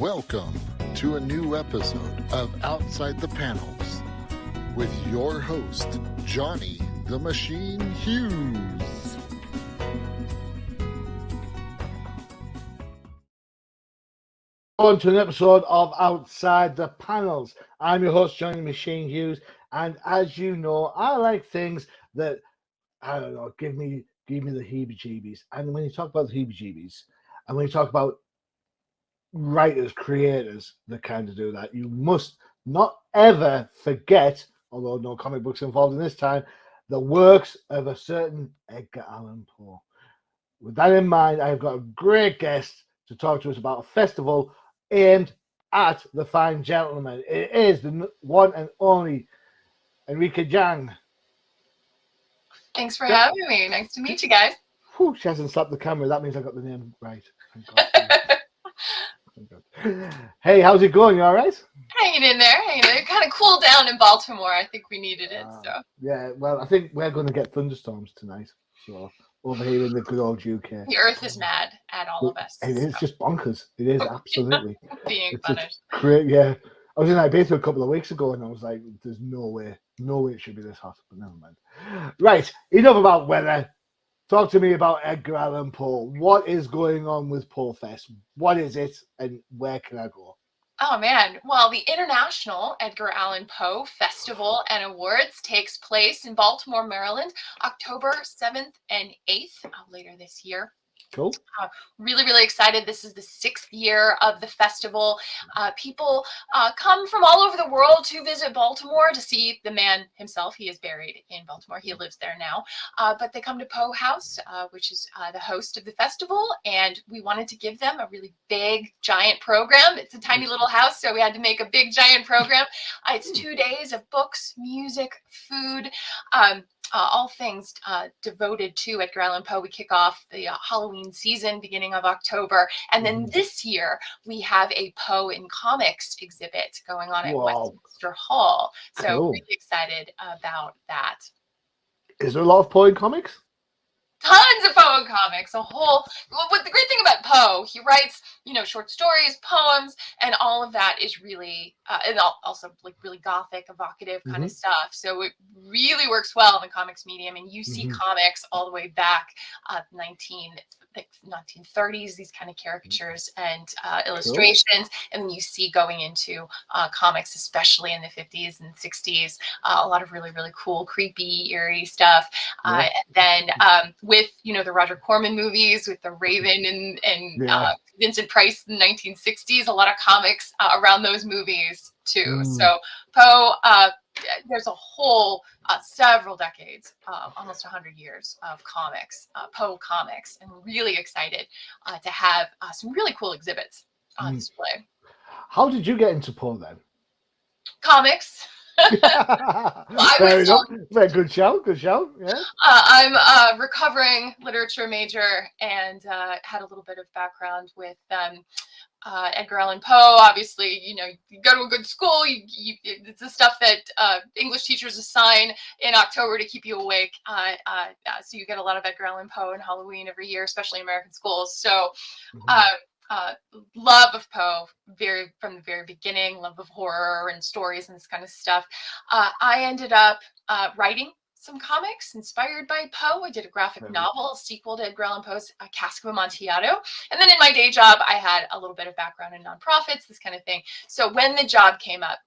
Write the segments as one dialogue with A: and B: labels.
A: Welcome to a new episode of Outside the Panels with your host, Johnny the Machine Hughes.
B: On to an episode of Outside the Panels. I'm your host, Johnny the Machine Hughes, and as you know, I like things that, I don't know, give me the heebie-jeebies. And when you talk about the heebie-jeebies, and when you talk about writers, creators that kind of do that, you must not ever forget, although no comic books involved in this time, the works of a certain Edgar Allan Poe. With that in mind, I've got a great guest to talk to us about a festival aimed at the fine gentleman. It is the one and only Enrica Jang.
C: Thanks for having me. Nice to meet you guys.
B: Whew, she hasn't slapped the camera. That means I got the name right. Thank God. Hey, how's it going? You all right?
C: Hanging in there. It kind of cooled down in Baltimore. I think we needed it. So
B: yeah, well, I think we're going to get thunderstorms tonight. So over here in the good old UK,
C: the earth is mad at all of us.
B: It is just bonkers. It is absolutely
C: being punished.
B: Great, yeah. I was in Ibiza a couple of weeks ago, and I was like, "There's no way it should be this hot." But never mind. Right, enough about weather. Talk to me about Edgar Allan Poe. What is going on with Poe Fest? What is it, and where can I go?
C: Oh, man. Well, the International Edgar Allan Poe Festival and Awards takes place in Baltimore, Maryland, October 7th and 8th later this year.
B: Cool.
C: Really excited. This is the 6th year of the festival. People come from all over the world to visit Baltimore to see the man himself. He is buried in Baltimore. He lives there now. But they come to Poe House, which is the host of the festival. And we wanted to give them a really big, giant program. It's a tiny little house, so we had to make a big, giant program. It's 2 days of books, music, food, all things devoted to Edgar Allan Poe. We kick off the Halloween season beginning of October. And then this year we have a Poe in Comics exhibit going on at Westminster Hall. So really excited about that.
B: Is there a lot of Poe in comics?
C: Tons of Poe in comics. What the great thing about Poe, he writes, short stories, poems, and all of that is really, and also like really gothic, evocative kind of stuff. So it really works well in the comics medium, and you see comics all the way back 1930s, these kind of caricatures and illustrations, and then you see going into comics, especially in the 50s and 60s, a lot of really cool, creepy, eerie stuff. And then with the Roger Corman movies with the Raven and Vincent Price in the 1960s, a lot of comics around those movies too. So Poe, there's a whole several decades, almost 100 years of comics, Poe comics, and really excited to have some really cool exhibits on display.
B: How did you get into Poe then?
C: Comics.
B: Fair enough. Very good show. Yeah.
C: I'm a recovering literature major and had a little bit of background with Edgar Allan Poe. Obviously, you go to a good school. It's the stuff that English teachers assign in October to keep you awake. So you get a lot of Edgar Allan Poe and Halloween every year, especially in American schools. So. Love of Poe from the very beginning, love of horror and stories and this kind of stuff. I ended up writing some comics inspired by Poe. I did a graphic novel, a sequel to Edgar Allan Poe's Cask of Amontillado. And then in my day job, I had a little bit of background in nonprofits, this kind of thing. So when the job came up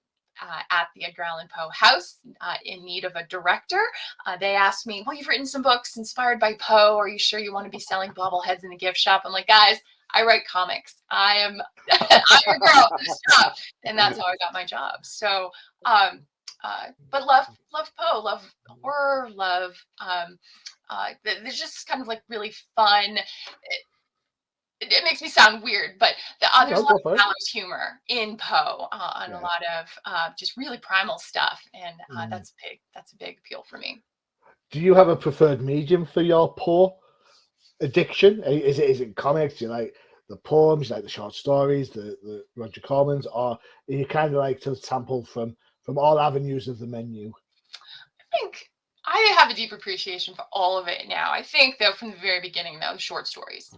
C: at the Edgar Allan Poe House in need of a director, they asked me, well, you've written some books inspired by Poe. Are you sure you want to be selling bobbleheads in the gift shop? I'm like, guys, I write comics. I'm a girl in this job, and that's how I got my job. So, but love Poe, love horror, love. There's just kind of like really fun. It makes me sound weird, but there's a lot of gallows humor in Poe, and a lot of just really primal stuff, and that's a big appeal for me.
B: Do you have a preferred medium for your Poe addiction? Is it comics? Do you like the poems, you like the short stories, the Roger Cormans, or are you kind of like to sample from all avenues of the menu?
C: I think I have a deep appreciation for all of it now. I think, though, from the very beginning, though, short stories.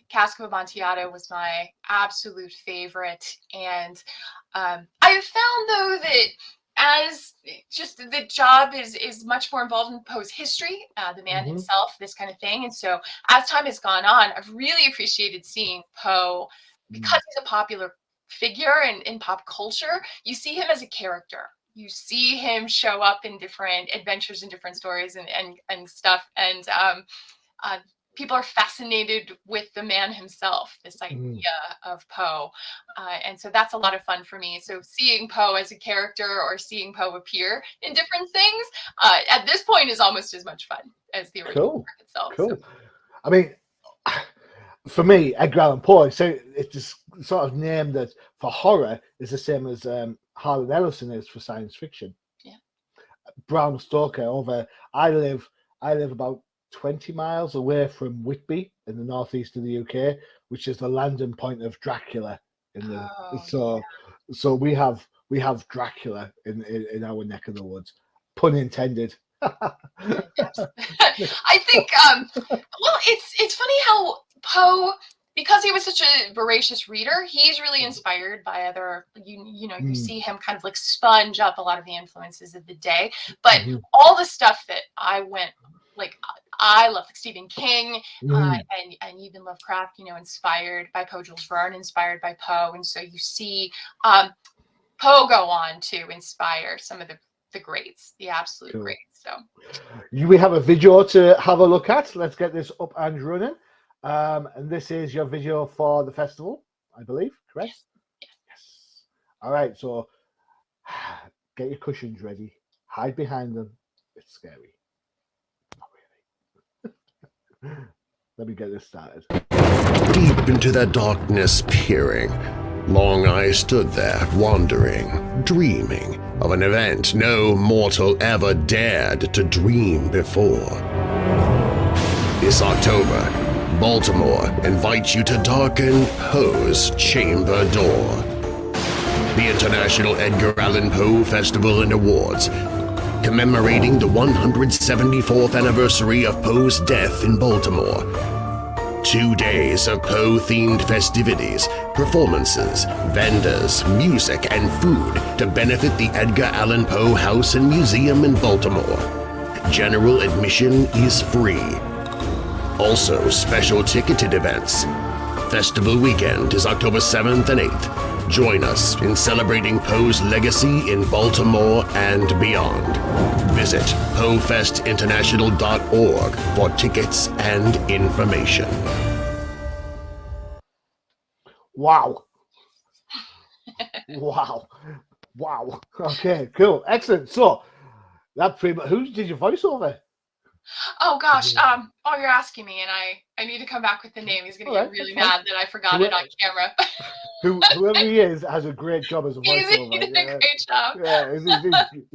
C: Cask of Amontillado was my absolute favorite. And I have found, though, that as just the job is much more involved in Poe's history, the man himself, this kind of thing. And so as time has gone on, I've really appreciated seeing Poe, because he's a popular figure in pop culture. You see him as a character. You see him show up in different adventures and different stories and stuff. And people are fascinated with the man himself, this idea of Poe. And so that's a lot of fun for me. So seeing Poe as a character or seeing Poe appear in different things at this point is almost as much fun as the original work itself.
B: Cool.
C: So.
B: I mean, for me, Edgar Allan Poe, so it's just sort of name that for horror is the same as Harlan Ellison is for science fiction.
C: Yeah.
B: Bram Stoker I live about 20 miles away from Whitby in the northeast of the UK, which is the landing point of Dracula. So we have Dracula in our neck of the woods, pun intended.
C: I think well, it's funny how Poe, because he was such a voracious reader, he's really inspired by other, you see him kind of like sponge up a lot of the influences of the day. But all the stuff that I love, like Stephen King and even Lovecraft, inspired by Poe, Jules Verne inspired by Poe. And so you see Poe go on to inspire some of the greats, the absolute greats. So
B: we have a video to have a look at. Let's get this up and running. And this is your video for the festival, I believe, correct? Yes. All right, so get your cushions ready. Hide behind them. It's scary. Not really. Let me get this started.
D: Deep into the darkness peering, Long I stood there, wondering, dreaming of an event no mortal ever dared to dream before. This October, Baltimore invites you to darken Poe's chamber door. The International Edgar Allan Poe Festival and Awards, commemorating the 174th anniversary of Poe's death in Baltimore. 2 days of Poe-themed festivities, performances, vendors, music, and food to benefit the Edgar Allan Poe House and Museum in Baltimore. General admission is free. Also, special ticketed events. Festival weekend is October 7th and 8th. Join us in celebrating Poe's legacy in Baltimore and beyond. Visit poefestinternational.org for tickets and information.
B: Wow. Wow. Okay, cool. Excellent. So, that pretty much, who did your voiceover?
C: Oh gosh, you're asking me, and I need to come back with the name. He's gonna get really mad that I forgot it on camera.
B: Whoever he is has a great job as a voiceover.
C: He did a great job.
B: Yeah, he's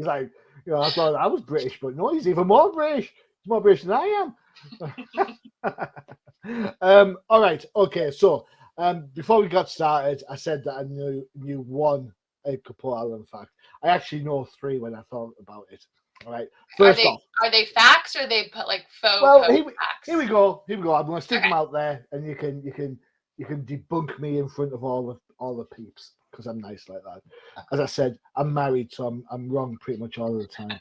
B: like, I thought I was British, but no, he's even more British. He's more British than I am. All right, okay. So, before we got started, I said that I knew one Edgar Poe Allan fact. I actually know 3 when I thought about it. All right. First off,
C: are they facts or are they put like faux?
B: Well,
C: facts?
B: Here we go. I'm going to stick them out there, and you can debunk me in front of all the peeps because I'm nice like that. As I said, I'm married, so I'm wrong pretty much all the time.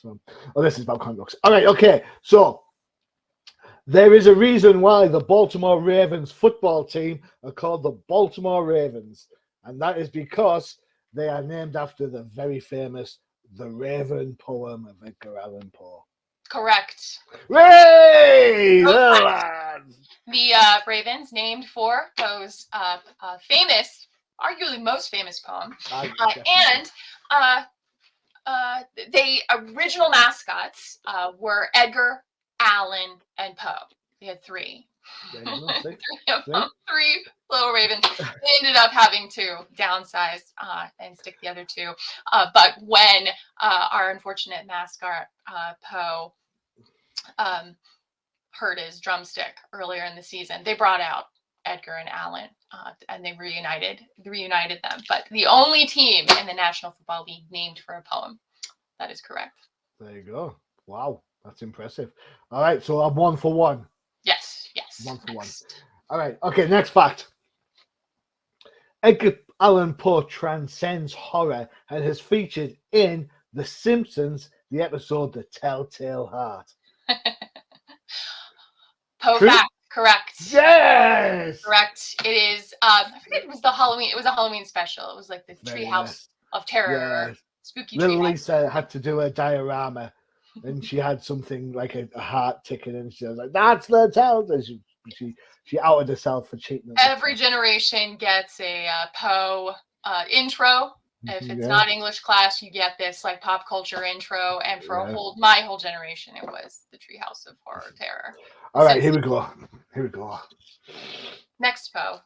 B: So, this is about comic books. All right. Okay. So there is a reason why the Baltimore Ravens football team are called the Baltimore Ravens, and that is because they are named after the very famous The Raven poem of Edgar Allan Poe.
C: Correct.
B: Hey!
C: The Ravens, named for Poe's famous, arguably most famous poem. They original mascots were Edgar, Allan, and Poe. They had 3. Three little ravens. They ended up having to downsize and stick the other 2. But when our unfortunate mascot Poe hurt his drumstick earlier in the season, they brought out Edgar and Allan and they reunited them. But the only team in the National Football League named for a poem. That is correct.
B: There you go. Wow, that's impressive. All right, so I'm 1 for 1.
C: Yes. Yes.
B: 1 for 1. All right. Okay, next fact. Edgar Allan Poe transcends horror and has featured in The Simpsons, the episode The Telltale Heart.
C: Poe
B: True?
C: fact, correct.
B: Yes!
C: Correct. It is. I forget it was the Halloween. It was a Halloween special. It was like the Treehouse
B: Yes.
C: of Terror, or
B: Yes.
C: Spooky
B: Little
C: Treehouse.
B: Lisa had to do a diorama, and she had something like a heart ticking, and she was like, "That's the Telltale." She outed herself for cheating.
C: Every generation gets a Poe intro. If it's not English class, you get this like pop culture intro. And for my whole generation, it was the Treehouse of Horror Terror.
B: All right, here we go.
C: Next Poe.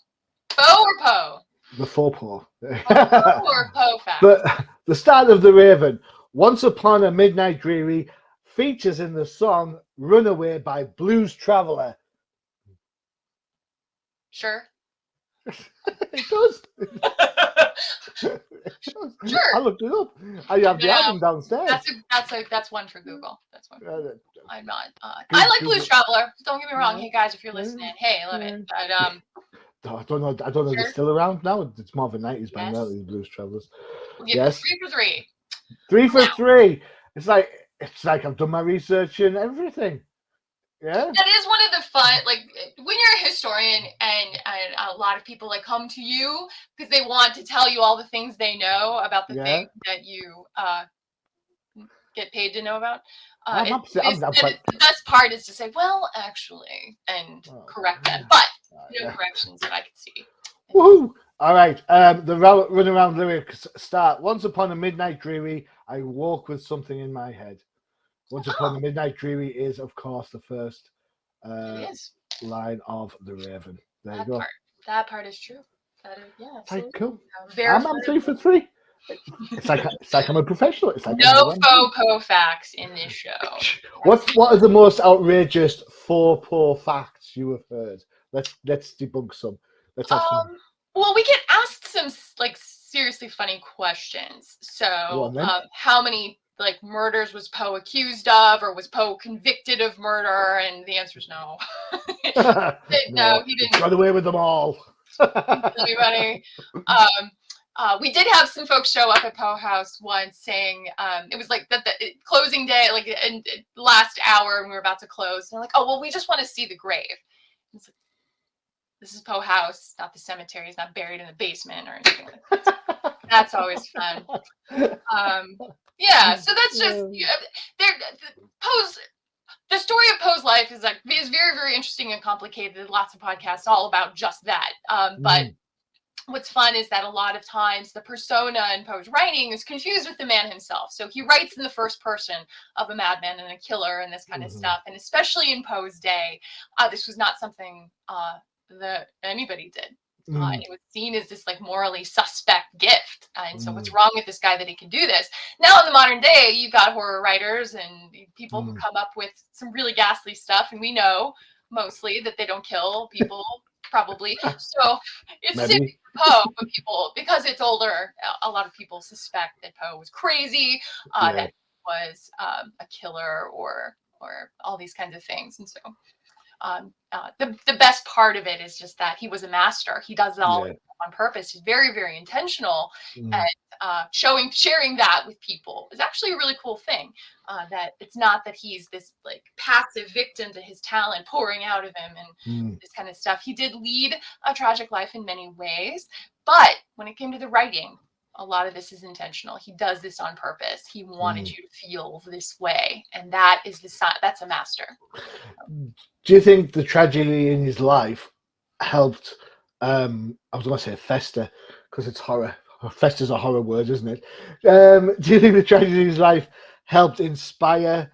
C: Poe or Poe?
B: The faux Poe.
C: Poe or Poe fact?
B: The start of The Raven, Once Upon a Midnight Dreary, features in the song Runaway by Blues Traveler.
C: Sure.
B: It does.
C: Sure.
B: I looked it up. I have the album downstairs.
C: That's one for Google. That's one. I'm not. I like
B: Google.
C: Blues Traveler. Don't get me wrong. Hey guys, if you're listening, hey, love it. But
B: I don't know. If it's still around now. It's more of a 90s band, really, the Blues Travelers.
C: We'll give it 3 for 3.
B: 3 for 3. It's like I've done my research and everything. Yeah.
C: That is one of the fun, like when you're a historian and a lot of people like come to you because they want to tell you all the things they know about the thing that you get paid to know about. The best part is to say, well, actually, and correct them. But no corrections that I can see.
B: Woohoo! All right. The run around lyrics start. Once upon a midnight dreary, I woke with something in my head. Once Upon a Midnight Dreary is, of course, the first line of The Raven. There you go.
C: That part is true. That is,
B: Like, cool.
C: I'm
B: 3 for 3. It's like I'm a professional. It's like
C: no faux Poe facts in this show.
B: What are the most outrageous faux Poe facts you have heard? Let's debunk some. Let's have some.
C: Well, we get asked some like seriously funny questions. So, how many murders was Poe accused of, or was Poe convicted of murder? And the answer is no. No, he didn't.
B: Got away with them all.
C: Anybody? We did have some folks show up at Poe House once saying it was like the closing day, like in last hour, and we were about to close. And they're like, "Oh, well, we just want to see the grave." It's like, this is Poe House, not the cemetery. He's not buried in the basement or anything like that. That's always fun. Yeah, so that's just the story of Poe's life is very, very interesting and complicated. Lots of podcasts all about just that. But what's fun is that a lot of times the persona in Poe's writing is confused with the man himself. So he writes in the first person of a madman and a killer and this kind of stuff. And especially in Poe's day, this was not something that anybody did. It was seen as this morally suspect gift. And so what's wrong with this guy that he can do this? Now in the modern day, you've got horror writers and people who come up with some really ghastly stuff. And we know mostly that they don't kill people, probably. So it's the same Poe, but people, because it's older, a lot of people suspect that Poe was crazy, that he was a killer or all these kinds of things. And so the best part of it is just that he was a master. He does it all on purpose. He's very, very intentional, and sharing that with people is actually a really cool thing. That it's not that he's this passive victim to his talent pouring out of him and this kind of stuff. He did lead a tragic life in many ways, but when it came to the writing, a lot of this is intentional. He does this on purpose. He wanted you to feel this way, and that's a master.
B: Do you think the tragedy in his life helped? I was going to say fester because it's horror. Fester's a horror word, isn't it? Do you think the tragedy in his life helped inspire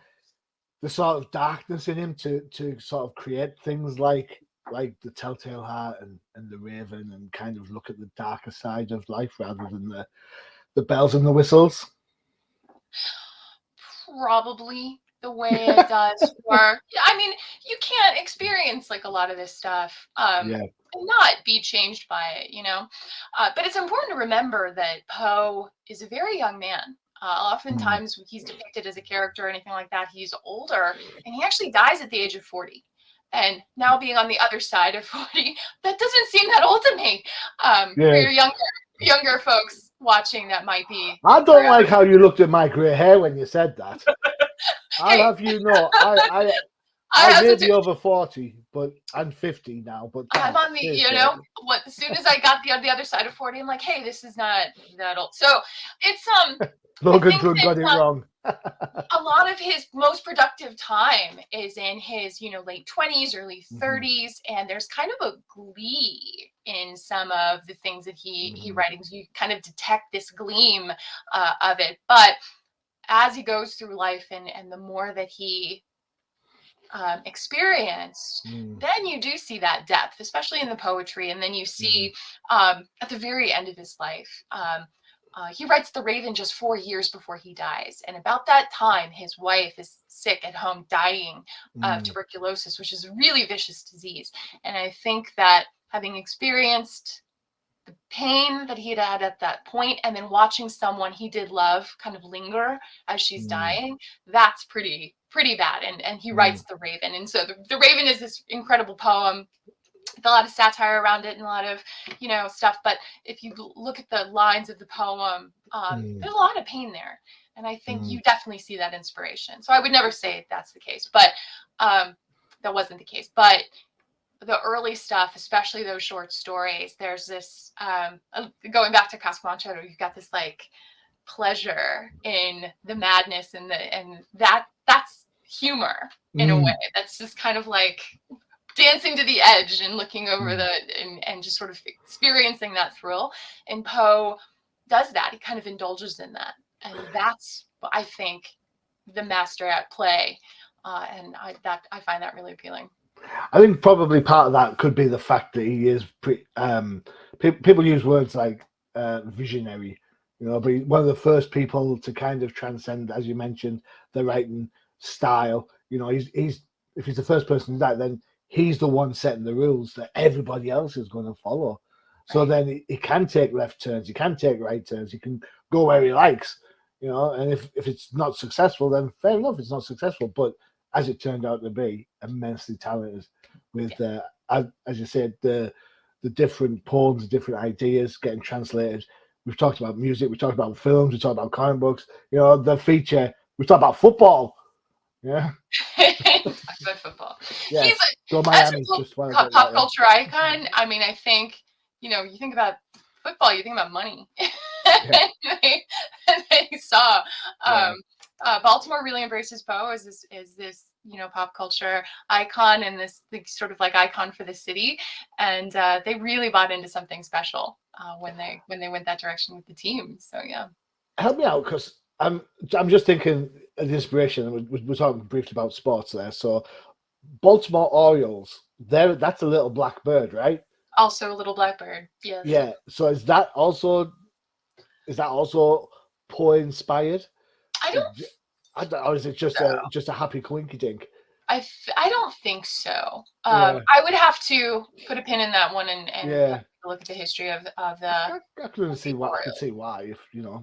B: the sort of darkness in him to sort of create things like the Telltale Heart and the Raven, and kind of look at the darker side of life rather than the bells and the whistles?
C: Probably. The way it does work. I mean, you can't experience a lot of this stuff and not be changed by it, but it's important to remember that Poe is a very young man. Oftentimes he's depicted as a character or anything like that, he's older, and he actually dies at the age of 40. And now being on the other side of 40, that doesn't seem that old to me. For your younger folks watching, that might be.
B: I don't like how you looked at my grey hair when you said that. I'll
C: Hey.
B: have you know, I may be over 40, but I'm 50 now. But
C: I'm on the, as soon as I got the other side of 40, I'm like, hey, this is not that old. So it's
B: Logan Good got it wrong.
C: A lot of his most productive time is in his, late 20s, early 30s, and there's kind of a glee in some of the things that he writings. You kind of detect this gleam of it, but as he goes through life and the more that he experienced, then you do see that depth, especially in the poetry. And then you see at the very end of his life, he writes The Raven just 4 years before he dies. And about that time, his wife is sick at home, dying of tuberculosis, which is a really vicious disease. And I think that having experienced the pain that he had at that point, and then watching someone he did love kind of linger as she's dying, that's pretty bad. And he writes The Raven. And so the Raven is this incredible poem with a lot of satire around it and a lot of, stuff. But if you look at the lines of the poem, there's a lot of pain there. And I think you definitely see that inspiration. So I would never say that's the case, but that wasn't the case. But the early stuff, especially those short stories, there's this, going back to Casamacho, you've got this like pleasure in the madness and that's humor in a way. That's just kind of like dancing to the edge and looking over and just sort of experiencing that thrill. And Poe does that. He kind of indulges in that. And that's, I think, the master at play. And I find that really appealing.
B: I think probably part of that could be the fact that he is people use words like visionary, but he's one of the first people to kind of transcend, as you mentioned, the writing style. He's if he's the first person to do that, then he's the one setting the rules that everybody else is going to follow. So then he can take left turns, he can take right turns, he can go where he likes, and if it's not successful, then fair enough, it's not successful. But as it turned out to be, immensely talented with, as you said, the different poems, different ideas getting translated. We've talked about music, we've talked about films, we've talked about comic books, the feature, we've talked about football. Yeah.
C: Good football.
B: Yeah.
C: He's
B: Go Miami.
C: Pop culture icon. I mean, I think, you think about football, you think about money. and they saw Baltimore really embraces Poe as this pop culture icon and this sort of like icon for the city, and they really bought into something special when they went that direction with the team. So yeah,
B: help me out, because I'm just thinking of the inspiration. We're talking briefly about sports there. So Baltimore Orioles, that's a little black bird, right?
C: Also a little blackbird. Yes.
B: Yeah. So is that also Poe inspired? Or is it just a happy coinky dink?
C: I don't think so. I would have to put a pin in that one and look at the history of the.
B: I can see why. If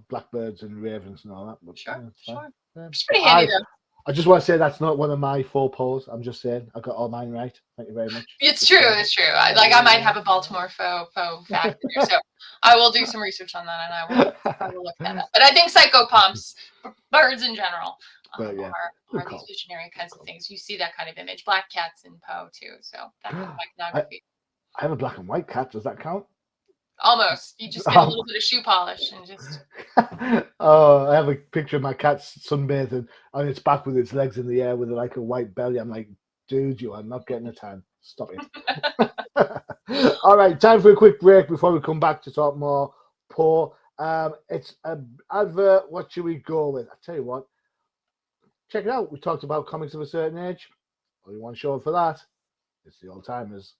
B: blackbirds and ravens and all that. But,
C: sure.
B: Yeah.
C: It's pretty handy though.
B: I just want to say that's not one of my faux pose. I'm just saying I got all mine right. Thank you very much.
C: It's true. I might have a Baltimore faux fact in there, so I will do some research on that and I will look that up. But I think psychopomps, birds in general, are these visionary kinds of things. You see that kind of image. Black cats in Poe too. So that's iconography.
B: I have a black and white cat. Does that count?
C: Almost. You just get a little bit of shoe polish and just.
B: Oh, I have a picture of my cat sunbathing on its back with its legs in the air with like a white belly. I'm like, dude, you are not getting a tan. Stop it. All right, time for a quick break before we come back to talk more Poe. It's an advert. What should we go with? I tell you what, check it out. We talked about comics of a certain age. Only one show for that. It's the Old Timers.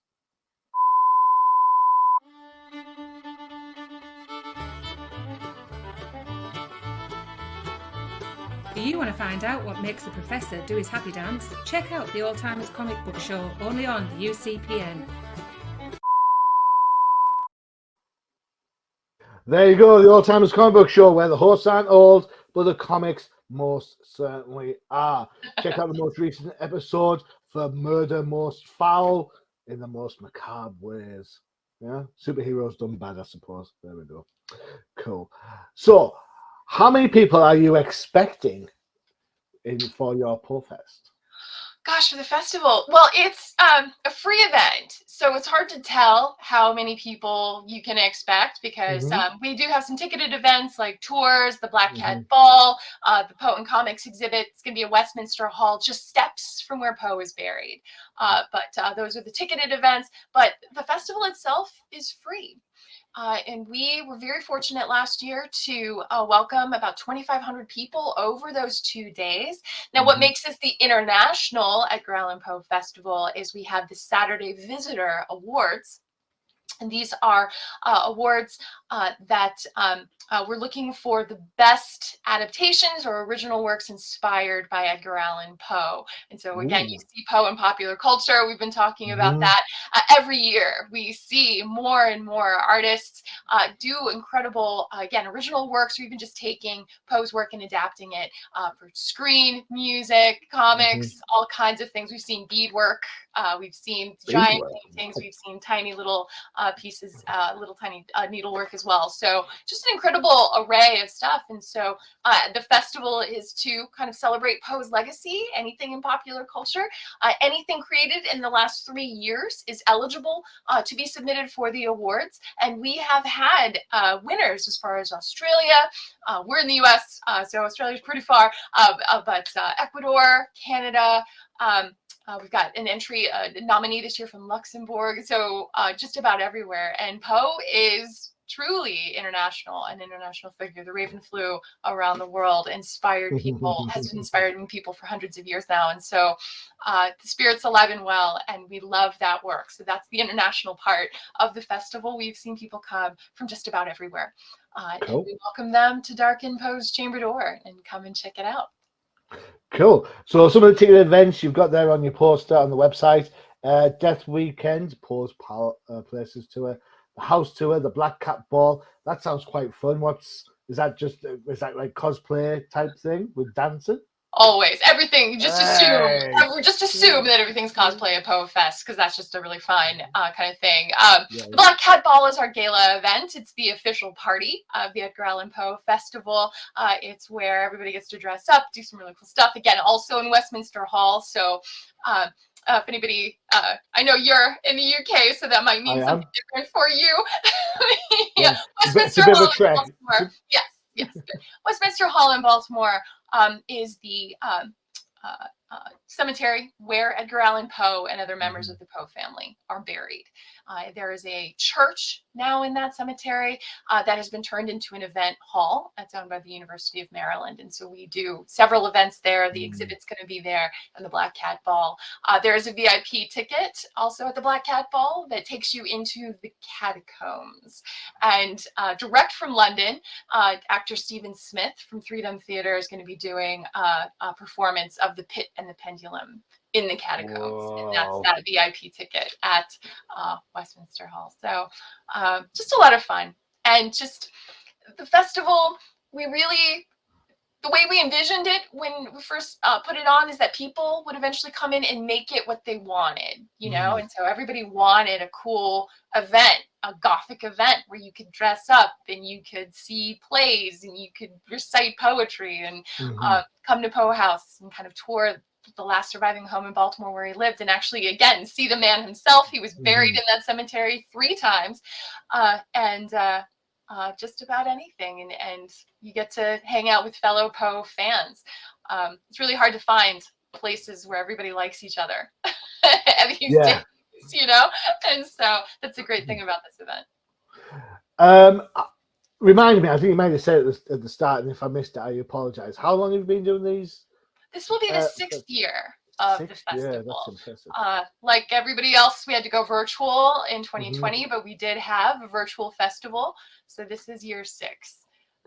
E: Do you want to find out what makes the professor do his happy dance? Check out the Old Timers Comic Book Show, only on the UCPN.
B: There you go, the Old Timers Comic Book Show, where the hosts aren't old, but the comics most certainly are. Check out the most recent episode for murder most foul in the most macabre ways. Yeah, superheroes done bad, I suppose. There we go. Cool. So, how many people are you expecting for your Poe Fest?
C: Gosh, for the festival. Well, it's a free event, so it's hard to tell how many people you can expect because we do have some ticketed events like tours, the Black Cat Ball, the Poe and Comics exhibit. It's going to be at Westminster Hall, just steps from where Poe is buried. But those are the ticketed events. But the festival itself is free. And we were very fortunate last year to welcome about 2,500 people over those 2 days. Now, what makes this the International Edgar Allan Poe Festival is we have the Saturday Visitor Awards. And these are awards that we're looking for the best adaptations or original works inspired by Edgar Allan Poe. And so again, you see Poe in popular culture. We've been talking about that every year. We see more and more artists do incredible, again, original works, or even just taking Poe's work and adapting it for screen, music, comics, all kinds of things. We've seen beadwork. We've seen giant paintings. We've seen tiny little pieces, little tiny needlework as well. So just an incredible array of stuff. And so the festival is to kind of celebrate Poe's legacy, anything in popular culture. Anything created in the last 3 years is eligible to be submitted for the awards. And we have had winners as far as Australia. We're in the US, so Australia's pretty far, but Ecuador, Canada, we've got an entry, nominee this year from Luxembourg, so just about everywhere. And Poe is truly international, an international figure. The Raven flew around the world, inspired people, has been inspiring people for hundreds of years now. And so the spirit's alive and well, and we love that work. So that's the international part of the festival. We've seen people come from just about everywhere.
B: Cool.
C: And we welcome them to darken Poe's chamber door and come and check it out.
B: Cool. So some of the ticket events you've got there on your poster on the website: Death Weekend, Poe's Places Tour, the House Tour, the Black Cat Ball. That sounds quite fun. Is that like cosplay type thing with dancing?
C: Always, everything. Just assume that everything's cosplay at Poe Fest because that's just a really fun kind of thing. The Black Cat Ball is our gala event. It's the official party of the Edgar Allan Poe Festival. It's where everybody gets to dress up, do some really cool stuff. Again, also in Westminster Hall. So if anybody, I know you're in the UK, so that might mean something different for you. Westminster
B: It's a bit of
C: Hall
B: a trek.
C: in Baltimore. Yes. Westminster Hall in Baltimore is the cemetery where Edgar Allan Poe and other members of the Poe family are buried. There is a church now in that cemetery that has been turned into an event hall that's owned by the University of Maryland. And so we do several events there. The exhibit's going to be there and the Black Cat Ball. There is a VIP ticket also at the Black Cat Ball that takes you into the catacombs. And direct from London, actor Stephen Smith from Freedom Theatre is going to be doing a performance of The Pit and the Pendulum in the catacombs.
B: Whoa.
C: And that's that VIP ticket at Westminster Hall. So just a lot of fun. And just the festival, the way we envisioned it when we first put it on is that people would eventually come in and make it what they wanted, you know? And so everybody wanted a cool event, a Gothic event where you could dress up and you could see plays and you could recite poetry and come to Poe House and kind of tour the last surviving home in Baltimore where he lived and actually, again, see the man himself. He was buried in that cemetery 3 times. Just about anything. And you get to hang out with fellow Poe fans. It's really hard to find places where everybody likes each other these days, you know? And so that's a great thing about this event.
B: Remind me, I think you might have said it at the start, and if I missed it, I apologize. How long have you been doing these?
C: This will be the 6th year of the festival.
B: Yeah, that's impressive.
C: Like everybody else, we had to go virtual in 2020, but we did have a virtual festival. So this is year 6.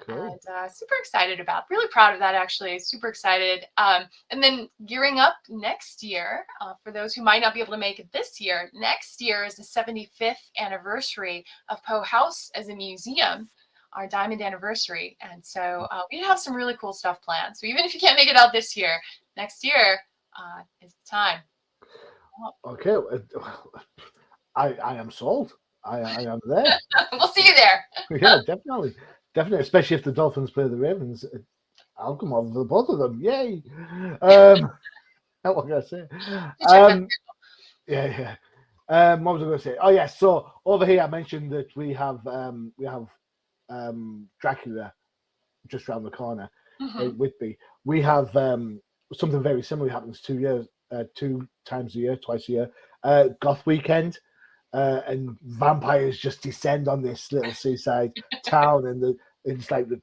C: Cool. And super excited really proud of that, actually. Super excited. And then gearing up next year, for those who might not be able to make it this year, next year is the 75th anniversary of Poe House as a museum, our diamond anniversary. And so we have some really cool stuff planned. So even if you can't make it out this year, next year is the time.
B: Okay, I am sold. I am there.
C: We'll see you there.
B: Yeah, definitely, especially if the Dolphins play the Ravens. I'll come over for both of them. Yay! What can I say?
C: You check that.
B: Yeah. What was I going to say? Oh yeah. So over here, I mentioned that we have Dracula just around the corner in Whitby. We have something very similar happens 2 times a year, twice a year. Goth Weekend, and vampires just descend on this little seaside town, and it's like it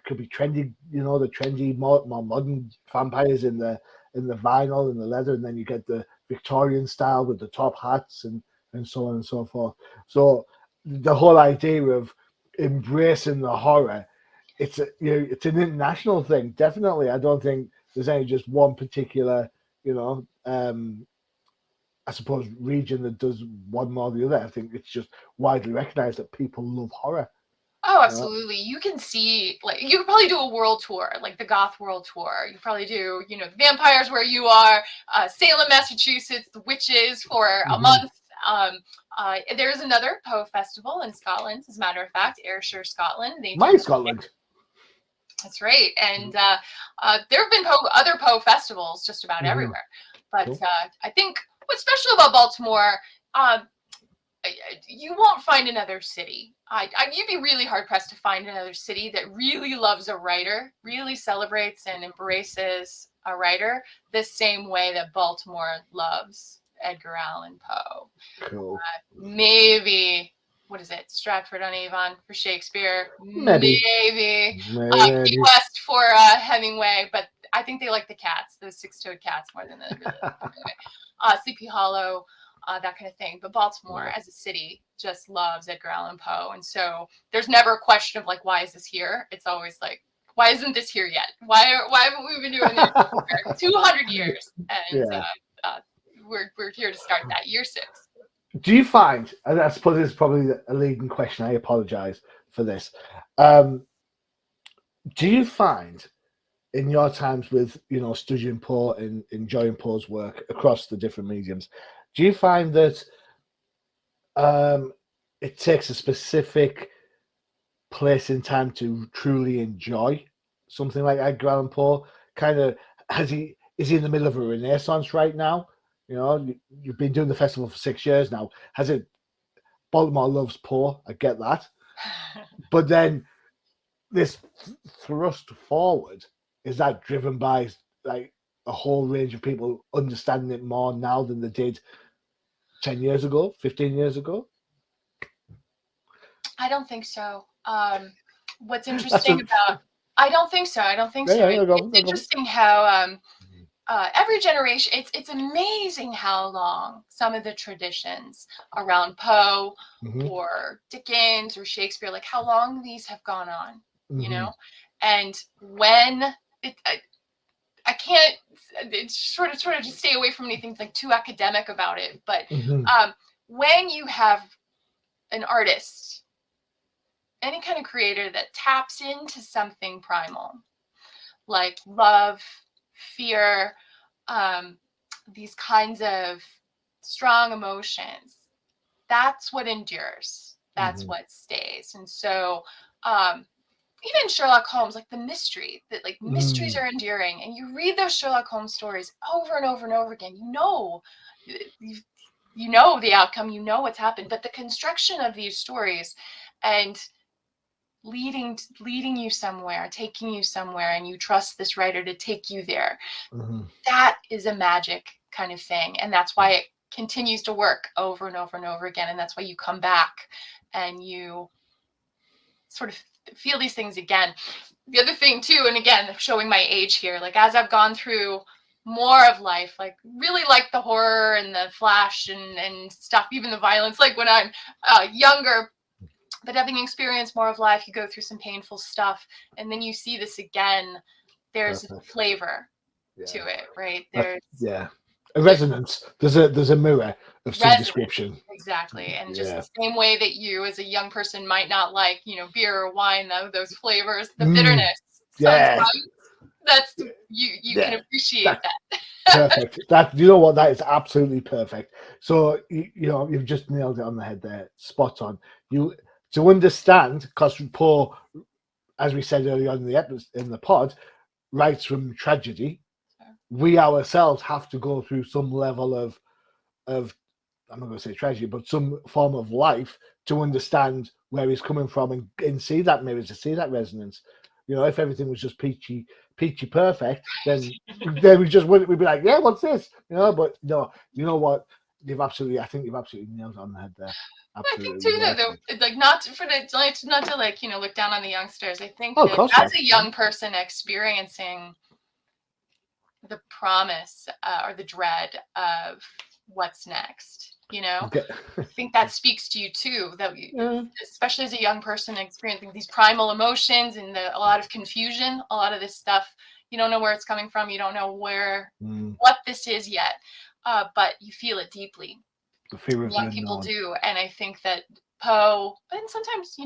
B: could be trendy, the trendy, more modern vampires in the vinyl and the leather, and then you get the Victorian style with the top hats and so on and so forth. So the whole idea of embracing the horror, it's it's an international thing. Definitely, I don't think there's any just one particular, I suppose, region that does one more than the other. I think it's just widely recognized that people love horror.
C: Oh, absolutely. You can see, like, you could probably do a world tour, like the Goth World Tour. You probably do, the vampires where you are, Salem, Massachusetts, the witches for a month. There's another Poe festival in Scotland, as a matter of fact, Ayrshire, Scotland.
B: My Scotland.
C: That's right. And there have been other Poe festivals just about everywhere. But cool. I think what's special about Baltimore, you won't find another city. You'd be really hard-pressed to find another city that really loves a writer, really celebrates and embraces a writer the same way that Baltimore loves Edgar Allan Poe.
B: Cool.
C: Maybe, what is it, Stratford-on-Avon for Shakespeare?
B: Maybe.
C: Key West for Hemingway, but I think they like the cats, those six-toed cats, more than the Sleepy Hollow. That kind of thing. But Baltimore as a city just loves Edgar Allan Poe. And so there's never a question of like, why is this here? It's always like, why isn't this here yet? Why haven't we been doing this for 200 years? And we're here to start that, year 6.
B: Do you find, and I suppose this is probably a leading question, I apologize for this. Do you find in your times with, studying Poe and enjoying Poe's work across the different mediums, do you find that it takes a specific place in time to truly enjoy something like Edgar Allan Poe? Kind of, is he in the middle of a renaissance right now? You've been doing the festival for 6 years now. Baltimore loves Poe, I get that. But then this thrust forward, is that driven by like a whole range of people understanding it more now than they did 10 years ago, 15 years ago?
C: I don't think so. What's interesting I don't think so. It's interesting how every generation, it's amazing how long some of the traditions around Poe or Dickens or Shakespeare, like how long these have gone on, and when I can't, it's sort of just stay away from anything like too academic about it. But when you have an artist, any kind of creator that taps into something primal, like love, fear, these kinds of strong emotions, that's what endures. That's what stays. And so, even Sherlock Holmes, like the mystery, that like mysteries are enduring, and you read those Sherlock Holmes stories over and over and over again. You know the outcome, you know what's happened, but the construction of these stories and leading you somewhere, taking you somewhere, and you trust this writer to take you there. That is a magic kind of thing, and that's why it continues to work over and over and over again, and that's why you come back and you sort of feel these things again. The other thing too, and again, showing my age here, like as I've gone through more of life, like really like the horror and the flash and stuff, even the violence, like when I'm younger, but having experienced more of life, you go through some painful stuff, and then you see this again. There's a flavor to it, right? There's
B: a resonance. There's a mirror of some description.
C: Exactly. And just the same way that you as a young person might not like, beer or wine, those flavors, the bitterness. Sometimes that's you can appreciate that.
B: Perfect. That, you know what, that is absolutely perfect. So you've just nailed it on the head there, spot on. You to understand, because Poe, as we said earlier on in the episode, in the pod, writes from tragedy. We ourselves have to go through some level of I'm not going to say tragedy, but some form of life to understand where he's coming from and see that mirror, to see that resonance. If everything was just peachy perfect, then we'd be like, yeah, what's this? But no, you know what? I think you've absolutely nailed it on the head there. Absolutely.
C: I think too that though, like not to look down on the youngsters. I think
B: of
C: that
B: course
C: as
B: not.
C: a young person experiencing the promise or the dread of what's next,
B: Okay.
C: I think that speaks to you too. That especially as a young person experiencing these primal emotions and a lot of confusion, a lot of this stuff, you don't know where it's coming from. You don't know what this is yet, but you feel it deeply.
B: The fear of
C: Young people do, and I think that Poe, and sometimes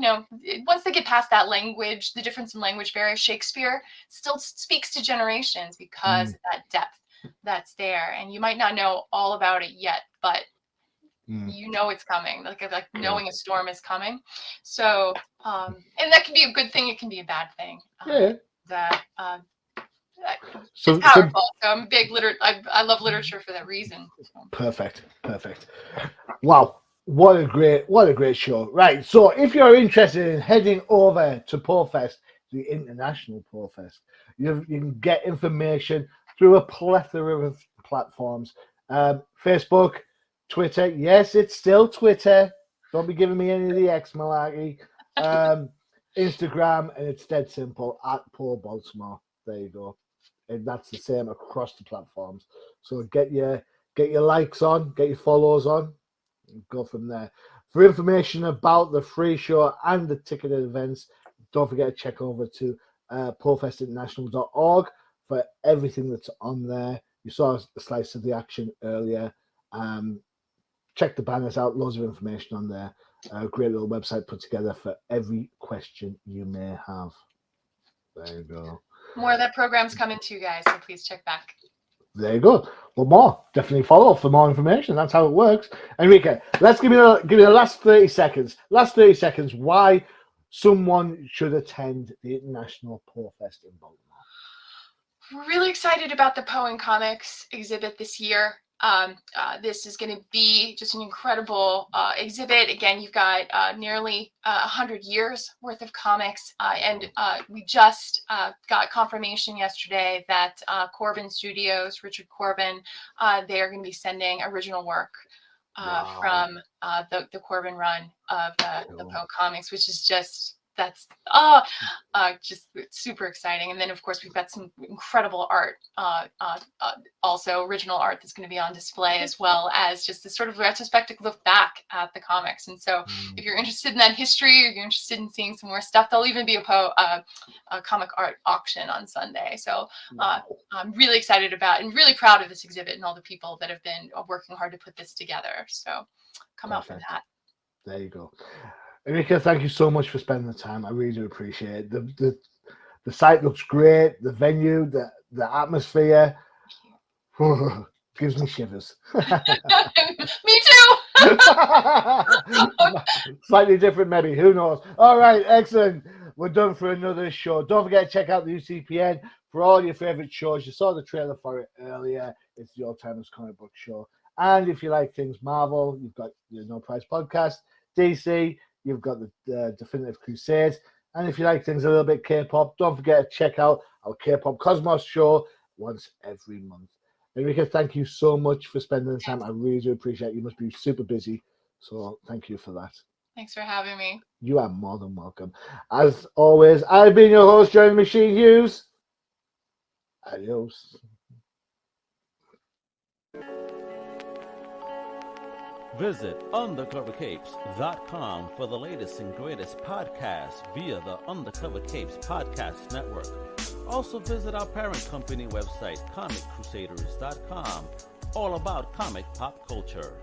C: once they get past that language, the difference in language barrier, Shakespeare still speaks to generations because of that depth that's there, and you might not know all about it yet, but it's coming, like knowing a storm is coming. So and that can be a good thing, it can be a bad thing. It's powerful. So I'm a big I love literature for that reason.
B: Perfect. Wow, what a great show. Right, so if you're interested in heading over to Poe Fest, the International Poe Fest, you can get information through a plethora of platforms. Facebook, Twitter. Yes, it's still Twitter. Don't be giving me any of the X malarkey. Instagram, and it's dead simple, @Poe Baltimore. There you go. And that's the same across the platforms. So get your likes on, get your follows on, and go from there. For information about the free show and the ticketed events, don't forget to check over to poefestinternational.org for everything that's on there. You saw a slice of the action earlier. Check the banners out, loads of information on there. A great little website put together for every question you may have. There you go.
C: More of that program's coming too, guys, so please check back.
B: There you go. Well, more. Definitely follow for more information. That's how it works. Enrica, let's give you the last 30 seconds. Why someone should attend the International Poe Fest in Baltimore.
C: We're really excited about the Poe and Comics exhibit this year. This is going to be just an incredible exhibit. Again, you've got nearly 100 years worth of comics, and we just got confirmation yesterday that Corbin Studios, Richard Corbin, they are going to be sending original work from the Corbin run of the Poe comics, which is just super exciting. And then of course we've got some incredible art, also original art that's going to be on display, as well as just this sort of retrospective look back at the comics. And so if you're interested in that history, or you're interested in seeing some more stuff, there'll even be a comic art auction on Sunday. So I'm really excited about and really proud of this exhibit and all the people that have been working hard to put this together. So come out for that.
B: There you go. Enrica, thank you so much for spending the time. I really do appreciate it. The site looks great. The venue, the atmosphere, gives me shivers.
C: Me too.
B: Slightly different, maybe. Who knows? All right, excellent. We're done for another show. Don't forget to check out the UCPN for all your favorite shows. You saw the trailer for it earlier. It's the Old Timers Comic Book Show. And if you like things Marvel, you've got your No Price Podcast. DC, you've got the Definitive Crusades. And if you like things a little bit K-pop, don't forget to check out our K-pop Cosmos show once every month. Enrica, thank you so much for spending the time. I really do appreciate it. You must be super busy. So thank you for that.
C: Thanks for having me.
B: You are more than welcome. As always, I've been your host, Johnny Machine Hughes. Adios.
F: Visit undercovercapes.com for the latest and greatest podcasts via the Undercover Capes Podcast Network. Also visit our parent company website, comiccrusaders.com, all about comic pop culture.